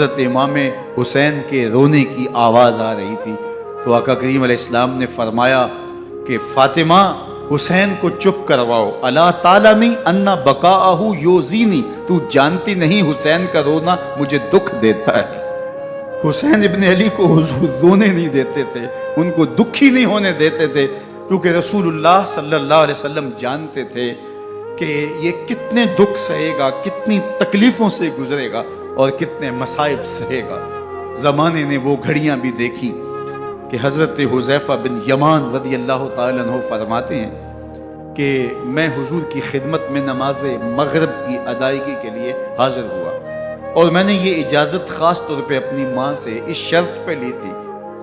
حضرت امام حسین کے رونے کی آواز آ رہی تھی تو آقا کریم علیہ السلام نے فرمایا کہ فاطمہ حسین کو چپ کرواؤ، اللہ تعالیٰ انا بقاءہ یوزینی، تو جانتی نہیں حسین کا رونا مجھے دکھ دیتا ہے۔ حسین ابن علی کو حضور رونے نہیں دیتے تھے، ان کو دکھی نہیں ہونے دیتے تھے، کیونکہ رسول اللہ صلی اللہ علیہ وسلم جانتے تھے کہ یہ کتنے دکھ سہے گا، کتنی تکلیفوں سے گزرے گا اور کتنے مصائب سہے گا۔ زمانے نے وہ گھڑیاں بھی دیکھی کہ حضرت حذیفہ بن یمان رضی اللہ تعالیٰ عنہ فرماتے ہیں کہ میں حضور کی خدمت میں نماز مغرب کی ادائیگی کے لیے حاضر ہوا، اور میں نے یہ اجازت خاص طور پہ اپنی ماں سے اس شرط پہ لی تھی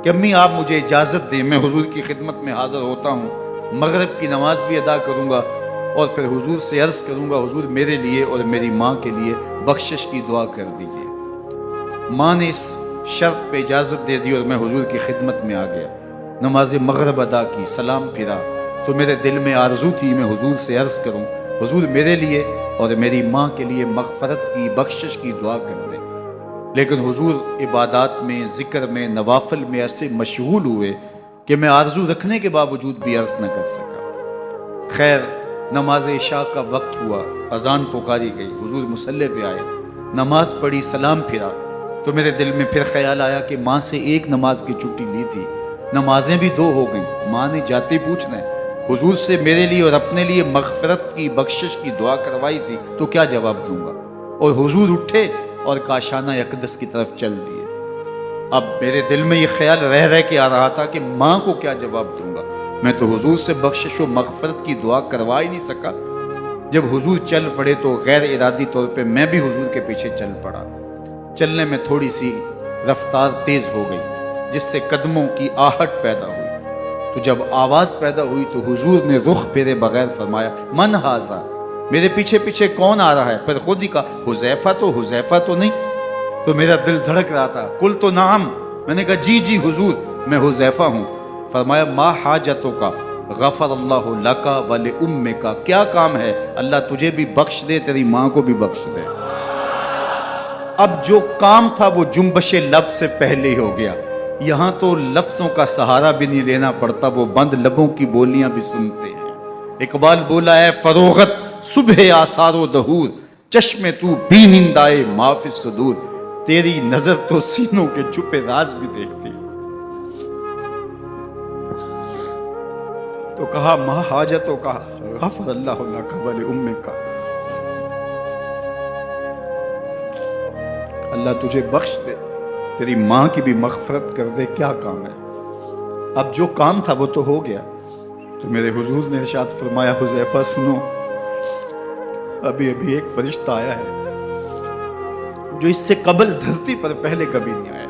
کہ امی آپ مجھے اجازت دیں، میں حضور کی خدمت میں حاضر ہوتا ہوں، مغرب کی نماز بھی ادا کروں گا اور پھر حضور سے عرض کروں گا حضور میرے لیے اور میری ماں کے لیے بخشش کی دعا کر دیجیے۔ ماں نے اس شرط پہ اجازت دے دی اور میں حضور کی خدمت میں آ گیا، نماز مغرب ادا کی، سلام پھرا تو میرے دل میں آرزو تھی میں حضور سے عرض کروں حضور میرے لیے اور میری ماں کے لیے مغفرت کی بخشش کی دعا کر دیں، لیکن حضور عبادات میں، ذکر میں، نوافل میں ایسے مشغول ہوئے کہ میں آرزو رکھنے کے باوجود بھی عرض نہ کر سکا۔ خیر نماز عشاء کا وقت ہوا، اذان پکاری گئی، حضور مصلی پہ آئے، نماز پڑھی، سلام پھرا تو میرے دل میں پھر خیال آیا کہ ماں سے ایک نماز کی چھٹی لی تھی، نمازیں بھی 2 ہو گئیں، ماں نے جاتے پوچھنا ہے حضور سے میرے لیے اور اپنے لیے مغفرت کی بخشش کی دعا کروائی تھی تو کیا جواب دوں گا، اور حضور اٹھے اور کاشانہ اقدس کی طرف چل دیے۔ اب میرے دل میں یہ خیال رہ کے آ رہا تھا کہ ماں کو کیا جواب دوں گا، میں تو حضور سے بخشش و مغفرت کی دعا کروا ہی نہیں سکا۔ جب حضور چل پڑے تو غیر ارادی طور پہ میں بھی حضور کے پیچھے چل پڑا، چلنے میں تھوڑی سی رفتار تیز ہو گئی جس سے قدموں کی آہٹ پیدا ہوئی، تو جب آواز پیدا ہوئی تو حضور نے رخ پھیرے بغیر فرمایا من ھذا، میرے پیچھے پیچھے کون آ رہا ہے؟ پھر خود ہی کہا حذیفہ تو نہیں، تو میرا دل دھڑک رہا تھا، قلت نعم، میں نے کہا جی حضور میں حذیفہ ہوں۔ فرمایا ما حاجتوں کا غفر اللہ لکا ولأمکا، کیا کام ہے اللہ تجھے بھی بخش دے تیری ماں کو بھی بخش دے۔ اب جو کام تھا وہ جنبش لب سے پہلے ہی ہو گیا، یہاں تو لفظوں کا سہارا بھی نہیں لینا پڑتا، وہ بند لبوں کی بولیاں بھی سنتے ہیں۔ اقبال بولا ہے فروغت صبح آثار و دہور، چشم تو بھی نندائے ما فی الصدور، تیری نظر تو سینوں کے چھپے راز بھی دیکھتی۔ تو کہا ما حاجتوں کا غفر اللہ لکا ولأمکا، اللہ تجھے بخش دے تیری ماں کی بھی مغفرت کر دے، کیا کام ہے؟ اب جو کام تھا وہ تو ہو گیا۔ تو میرے حضور نے ارشاد فرمایا حذیفہ سنو، ابھی ایک فرشتہ آیا ہے جو اس سے قبل دھرتی پر پہلے کبھی نہیں آیا،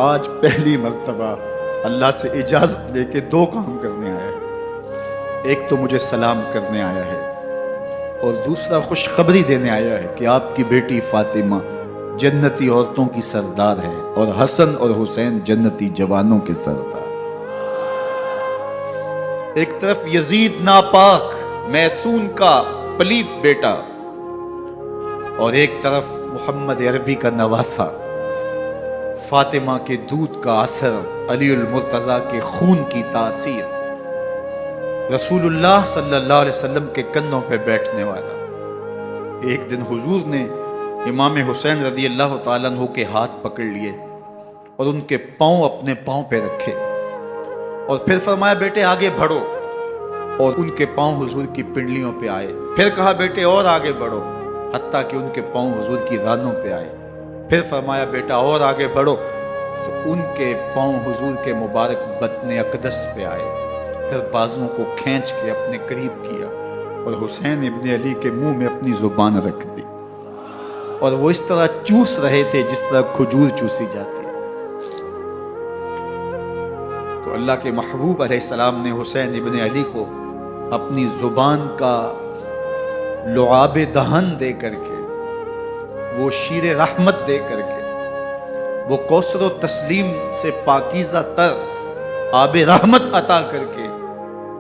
آج پہلی مرتبہ اللہ سے اجازت لے کے 2 کام کرنے آیا ہے، ایک تو مجھے سلام کرنے آیا ہے اور دوسرا خوشخبری دینے آیا ہے کہ آپ کی بیٹی فاطمہ جنتی عورتوں کی سردار ہے اور حسن اور حسین جنتی جوانوں کے سردار۔ ایک طرف یزید ناپاک میسون کا پلیت بیٹا اور ایک طرف محمد عربی کا نواسا، فاطمہ کے دودھ کا اثر، علی المرتضیٰ کے خون کی تاثیر، رسول اللہ صلی اللہ علیہ وسلم کے کندھوں پہ بیٹھنے والا۔ ایک دن حضور نے امام حسین رضی اللہ تعالیٰ عنہ کے ہاتھ پکڑ لیے اور ان کے پاؤں اپنے پاؤں پہ رکھے اور پھر فرمایا بیٹے آگے بڑھو، اور ان کے پاؤں حضور کی پنڈلیوں پہ آئے، پھر کہا بیٹے اور آگے بڑھو، حتیٰ کہ ان کے پاؤں حضور کی رانوں پہ آئے، پھر فرمایا بیٹا اور آگے بڑھو، تو ان کے پاؤں حضور کے مبارک بطن اقدس پہ آئے، پھر بازوں کو کھینچ کے اپنے قریب کیا اور حسین ابن علی کے منہ میں اپنی زبان رکھ دی، اور وہ اس طرح چوس رہے تھے جس طرح کھجور چوسی جاتی ہے۔ تو اللہ کے محبوب علیہ السلام نے حسین ابن علی کو اپنی زبان کا لعاب دہن دے کر کے، وہ شیر رحمت دے کر کے، وہ کوثر و تسلیم سے پاکیزہ تر آب رحمت عطا کر کے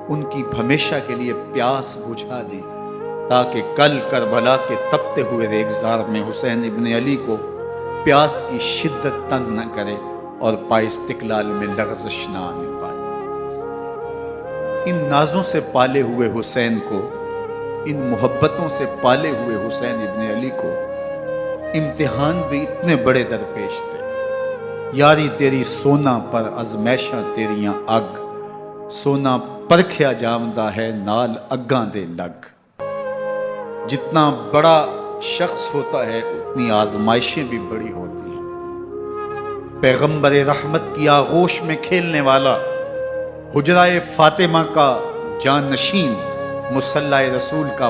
ان کی ہمیشہ کے لیے پیاس بجھا دی، تاکہ کل کربلا کے تپتے ہوئے ریگزار میں حسین ابن علی کو پیاس کی شدت تنگ نہ کرے اور پائے استقلال میں لغزش نہ آنے پائے۔ ان نازوں سے پالے ہوئے حسین کو، ان محبتوں سے پالے ہوئے حسین ابن علی کو امتحان بھی اتنے بڑے درپیش تھے۔ یاری تیری سونا پر ازمیشاں تیریاں اگ، سونا پرکھیا جامدہ ہے نال اگاں دے لگ۔ جتنا بڑا شخص ہوتا ہے اتنی آزمائشیں بھی بڑی ہوتی ہیں۔ پیغمبر رحمت کی آغوش میں کھیلنے والا، حجرہ فاطمہ کا جانشین، مصلی رسول کا